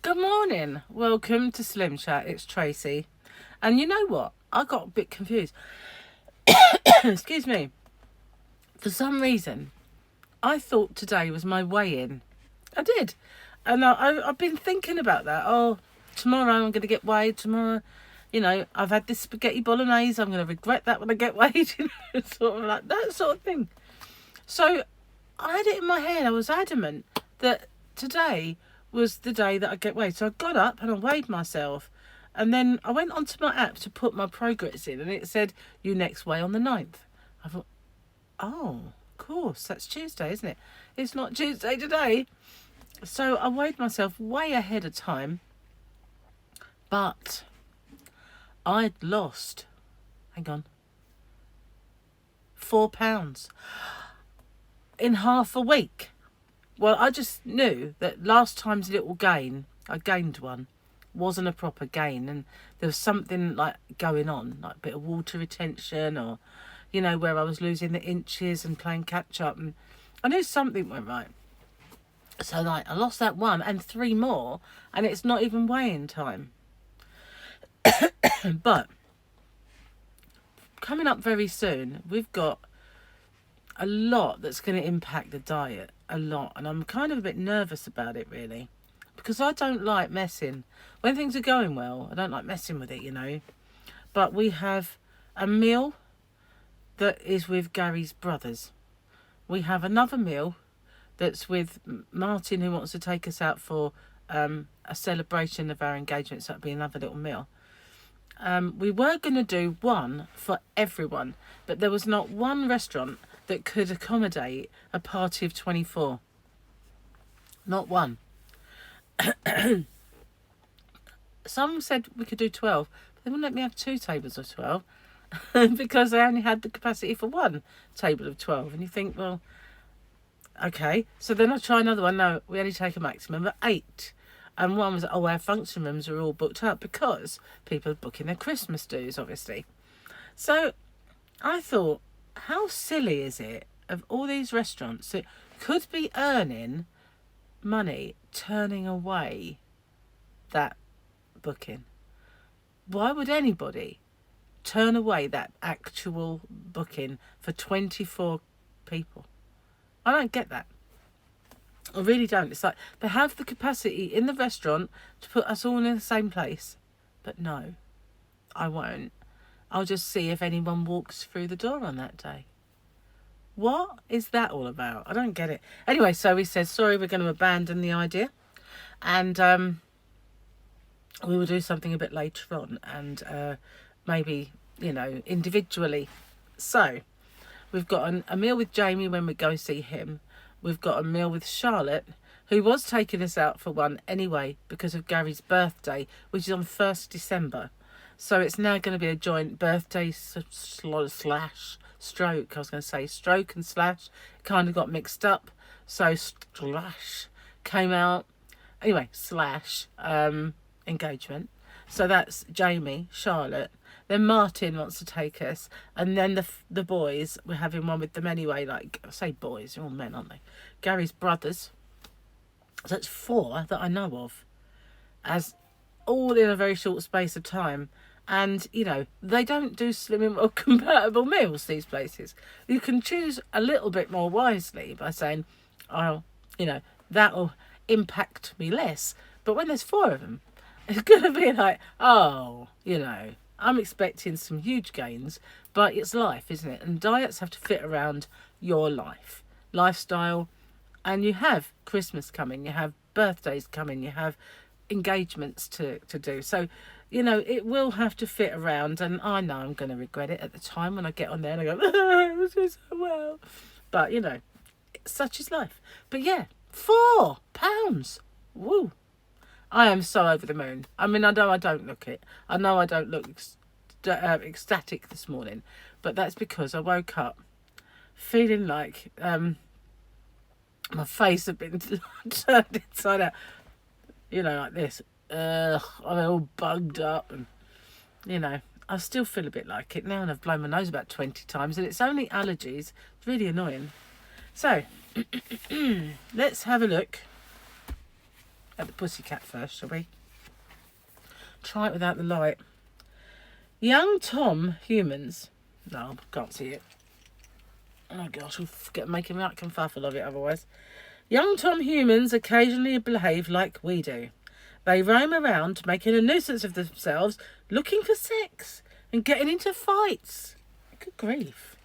Good morning. Welcome to SlimChat. It's Tracy. And you know what? I got a bit confused. Excuse me. For some reason, I thought today was my weigh-in. I did. And I've been thinking about that. Oh, tomorrow I'm going to get weighed. Tomorrow, I've had this spaghetti bolognese. I'm going to regret that when I get weighed. Sort of like that sort of thing. So I had it in my head. I was adamant that today was the day that I get weighed. So I got up and I weighed myself. And then I went onto my app to put my progress in. And it said, you next weigh on the 9th. I thought, oh, of course, that's Tuesday, isn't it? It's not Tuesday today. So I weighed myself way ahead of time. But I'd lost, hang on, 4 pounds in half a week. Well, I just knew that last time's little gain, I gained one, wasn't a proper gain. And there was something like going on, like a bit of water retention or, where I was losing the inches and playing catch up. And I knew something went right. So like I lost that one and 3 more and it's not even weighing time. But coming up very soon, we've got a lot that's going to impact the diet, a lot, and I'm kind of a bit nervous about it really, because I don't like messing when things are going well. I don't like messing with it, but we have a meal that is with Gary's brothers. We have another meal that's with Martin, who wants to take us out for a celebration of our engagement, so it'll be another little meal. We were going to do one for everyone, but there was not one restaurant that could accommodate a party of 24. Not one. Some said we could do 12, but they wouldn't let me have 2 tables of 12 because they only had the capacity for 1 table of 12. And you think, well, okay. So then I try another one. No, we only take a maximum of 8. And one was, our function rooms are all booked up because people are booking their Christmas dues, obviously. So I thought, how silly is it of all these restaurants that could be earning money turning away that booking? Why would anybody turn away that actual booking for 24 people? I don't get that. I really don't. It's like they have the capacity in the restaurant to put us all in the same place. But no, I won't. I'll just see if anyone walks through the door on that day. What is that all about? I don't get it. Anyway, so he said, sorry, we're going to abandon the idea. And we will do something a bit later on. And maybe, individually. So we've got a meal with Jamie when we go see him. We've got a meal with Charlotte, who was taking us out for one anyway because of Gary's birthday, which is on 1st December. So it's now going to be a joint birthday slash stroke. I was going to say stroke and slash. Kind of got mixed up. So slash came out. Anyway, slash engagement. So that's Jamie, Charlotte. Then Martin wants to take us. And then the boys, we're having one with them anyway. Like, I say boys, they're all men, aren't they? Gary's brothers. So that's 4 that I know of. As all in a very short space of time. And, they don't do slim or compatible meals, these places. You can choose a little bit more wisely by saying, oh, that'll impact me less. But when there's 4 of them, it's going to be like, oh, I'm expecting some huge gains, but it's life, isn't it? And diets have to fit around your lifestyle. And you have Christmas coming, you have birthdays coming, you have engagements to do. So, it will have to fit around. And I know I'm going to regret it at the time when I get on there and I go, I was doing so well. But, such is life. But yeah, 4 pounds. Woo. I am so over the moon. I mean, I know I don't look it. I know I don't look ecstatic this morning. But that's because I woke up feeling like my face had been turned inside out. Like this. I'm all bugged up. And, I still feel a bit like it now. And I've blown my nose about 20 times. And it's only allergies. It's really annoying. So, let's have a look at the pussycat first, shall we? Try it without the light. Young Tom humans. No, I can't see it. Oh gosh, we'll get making that confuffle of it otherwise. Young Tom humans occasionally behave like we do. They roam around making a nuisance of themselves, looking for sex and getting into fights. Good grief.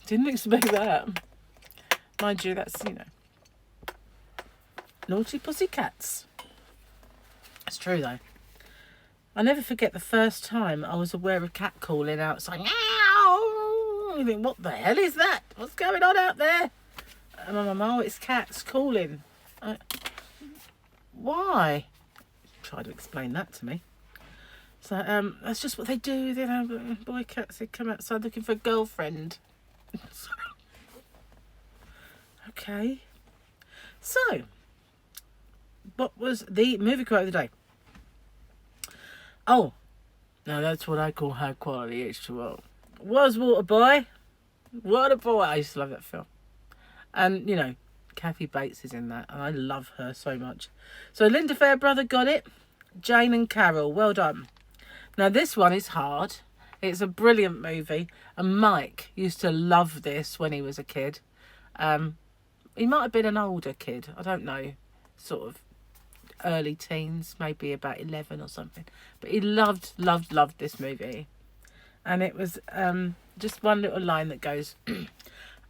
Didn't expect that. Mind you, that's, you know, naughty pussycats. It's true though. I never forget the first time I was aware of cat calling outside. Meow! You think, what the hell is that? What's going on out there? And my mum, oh, it's cats calling. Why? Try to explain that to me. So that's just what they do. They have boy cats. They come outside looking for a girlfriend. Okay. So, what was the movie quote of the day? Oh, now that's what I call high quality H2O. Was Waterboy. Waterboy. I used to love that film. And, you know, Kathy Bates is in that. And I love her so much. So Linda Fairbrother got it. Jane and Carol. Well done. Now this one is hard. It's a brilliant movie. And Mike used to love this when he was a kid. He might have been an older kid. I don't know. Sort of early teens, maybe about 11 or something, but he loved this movie. And it was just one little line that goes,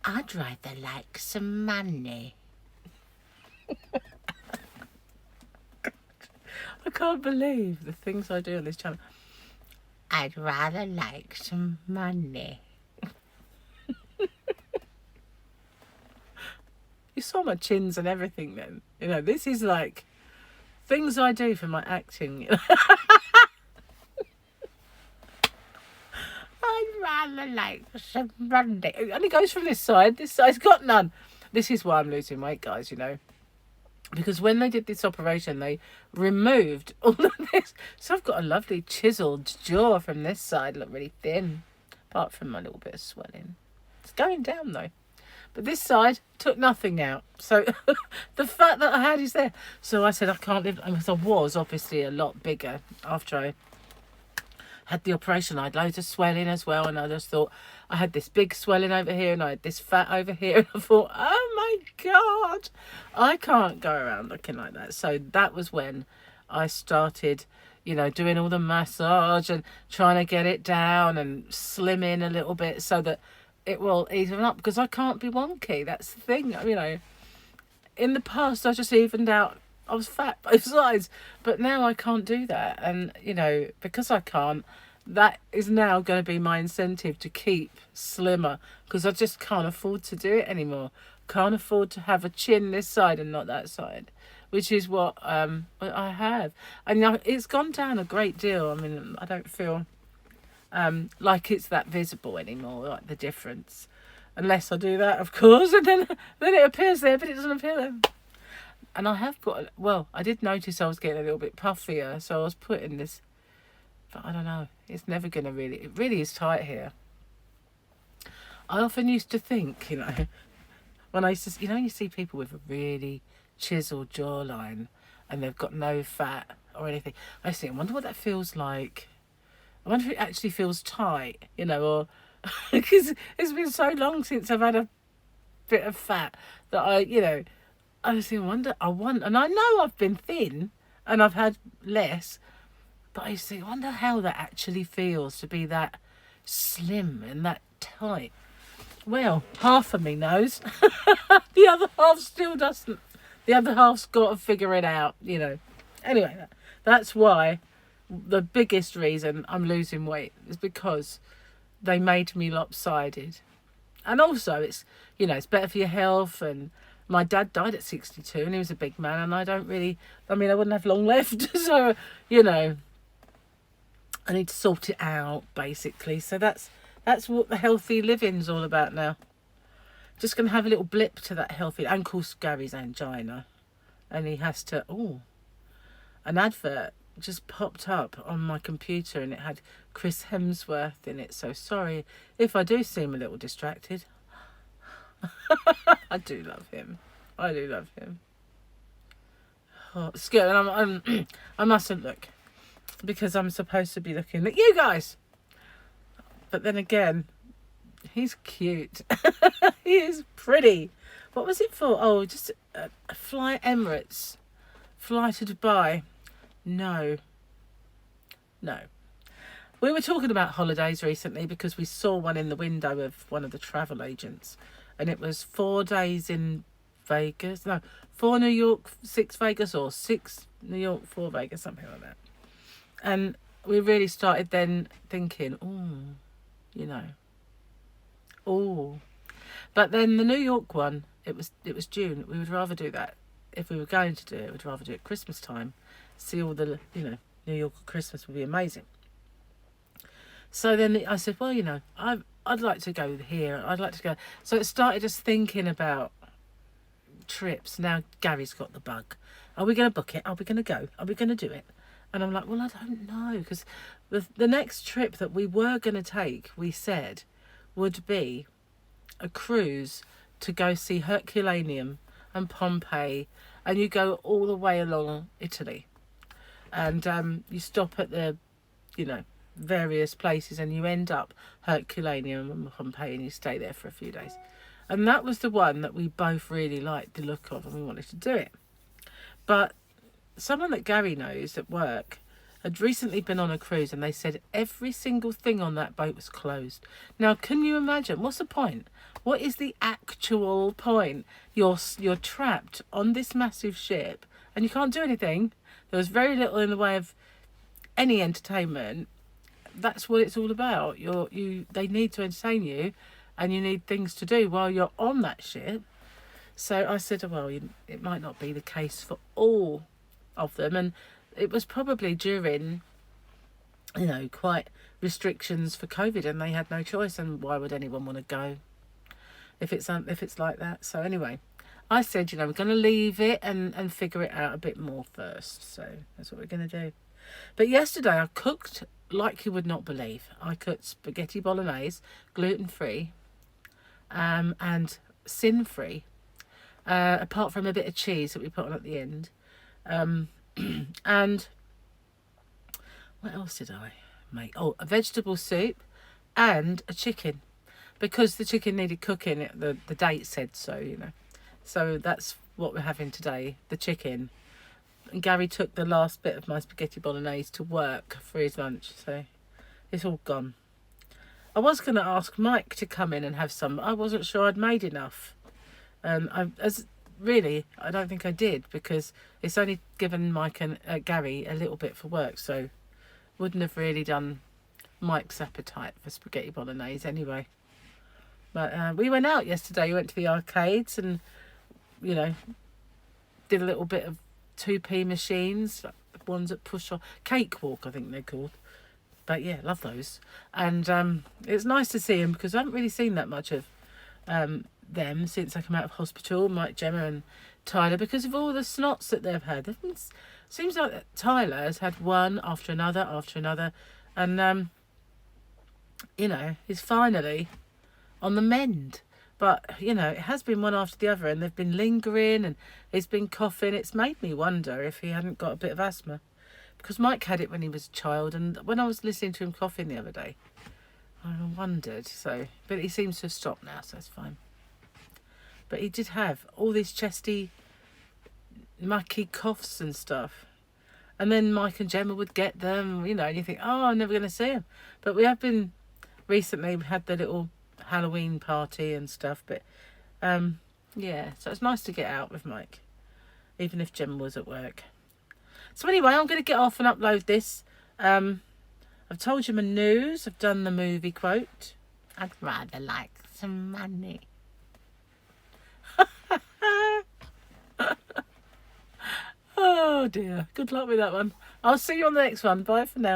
I'd rather like some money. I can't believe the things I do on this channel. I'd rather like some money. You saw my chins and everything then. You know, this is like things I do for my acting. I'd rather like some money. It only goes from this side. This side's got none. This is why I'm losing weight, guys, you know. Because when they did this operation, they removed all of this. So I've got a lovely chiseled jaw from this side. Look really thin. Apart from my little bit of swelling. It's going down, though. But this side took nothing out. So the fat that I had is there. So I said I can't live. Because I was obviously a lot bigger after I had the operation. I had loads of swelling as well. And I just thought I had this big swelling over here and I had this fat over here. And I thought, oh my God, I can't go around looking like that. So that was when I started, you know, doing all the massage and trying to get it down and slimming a little bit so that it will even up, because I can't be wonky. That's the thing, you know. In the past, I just evened out. I was fat both sides, but now I can't do that. And, you know, because I can't, that is now going to be my incentive to keep slimmer, because I just can't afford to do it anymore. Can't afford to have a chin this side and not that side, which is what I have. And it's gone down a great deal. I mean, I don't feel like it's that visible anymore, like the difference, unless I do that, of course, and then it appears there, but it doesn't appear there. And I have got, well, I did notice I was getting a little bit puffier, so I was putting this, but I don't know, it's never gonna really, it really is tight here. I often used to think, you know, when I used to, you know, you see people with a really chiseled jawline and they've got no fat or anything, I used to think, I wonder what that feels like. I wonder if it actually feels tight, you know, or because it's been so long since I've had a bit of fat that I, you know, I was thinking, and I know I've been thin and I've had less, but I used to think, I wonder how that actually feels to be that slim and that tight. Well, half of me knows. The other half still doesn't. The other half's got to figure it out, you know. Anyway, that's why the biggest reason I'm losing weight is because they made me lopsided. And also it's, you know, it's better for your health. And my dad died at 62 and he was a big man, and I wouldn't have long left. So, you know, I need to sort it out basically. So that's what the healthy living's all about now. Just gonna have a little blip to that healthy, and of course Gary's angina, and he has to, an advert just popped up on my computer and it had Chris Hemsworth in it. So sorry if I do seem a little distracted. I do love him. Oh, it's good. And I mustn't look because I'm supposed to be looking at you guys. But then again, he's cute. He is pretty. What was it for? Oh, just a fly Emirates. Fly to Dubai. No. We were talking about holidays recently because we saw one in the window of one of the travel agents. And it was 4 days in Vegas. No, 4 New York, 6 Vegas, or 6 New York, 4 Vegas, something like that. And we really started then thinking, But then the New York one, it was June. We would rather do that. If we were going to do it, we'd rather do it Christmas time. See all the, New York at Christmas would be amazing. So then I said, well, I'd like to go here. I'd like to go. So it started us thinking about trips. Now Gary's got the bug. Are we going to book it? Are we going to go? Are we going to do it? And I'm like, well, I don't know. Because the next trip that we were going to take, we said, would be a cruise to go see Herculaneum and Pompeii. And you go all the way along Italy. And you stop at the, various places and you end up Herculaneum and Pompeii and you stay there for a few days. And that was the one that we both really liked the look of and we wanted to do it. But someone that Gary knows at work had recently been on a cruise and they said every single thing on that boat was closed. Now, can you imagine? What's the point? What is the actual point? You're trapped on this massive ship and you can't do anything. There was very little in the way of any entertainment. That's what it's all about. They need to entertain you and you need things to do while you're on that ship. So I said, well, it might not be the case for all of them. And it was probably during, quite restrictions for COVID and they had no choice. And why would anyone want to go if it's like that? So anyway, I said, we're going to leave it and figure it out a bit more first. So that's what we're going to do. But yesterday I cooked like you would not believe. I cooked spaghetti bolognese, gluten-free and sin-free, apart from a bit of cheese that we put on at the end. And what else did I make? Oh, a vegetable soup and a chicken. Because the chicken needed cooking, the date said so, So that's what we're having today, the chicken. And Gary took the last bit of my spaghetti bolognese to work for his lunch, so it's all gone. I was going to ask Mike to come in and have some. I wasn't sure I'd made enough. I don't think I did because it's only given Mike and Gary a little bit for work, so wouldn't have really done Mike's appetite for spaghetti bolognese anyway. But we went out yesterday. We went to the arcades and, did a little bit of 2p machines, the ones that push on, cakewalk I think they're called. But yeah, love those. And it's nice to see them because I haven't really seen that much of them since I come out of hospital, Mike, Gemma and Tyler, because of all the snots that they've had. Seems like Tyler has had one after another. And, he's finally on the mend. But, it has been one after the other and they've been lingering and he's been coughing. It's made me wonder if he hadn't got a bit of asthma. Because Mike had it when he was a child and when I was listening to him coughing the other day, I wondered. But he seems to have stopped now, so it's fine. But he did have all these chesty, mucky coughs and stuff. And then Mike and Gemma would get them, and you think, oh, I'm never going to see him. But we have been, recently we had the little Halloween party and stuff, but yeah, so it's nice to get out with Mike, even if Gemma was at work. So anyway, I'm going to get off and upload this. I've told you my news. I've done the movie quote. I'd rather like some money. Oh dear, good luck with that one. I'll see you on the next one. Bye for now.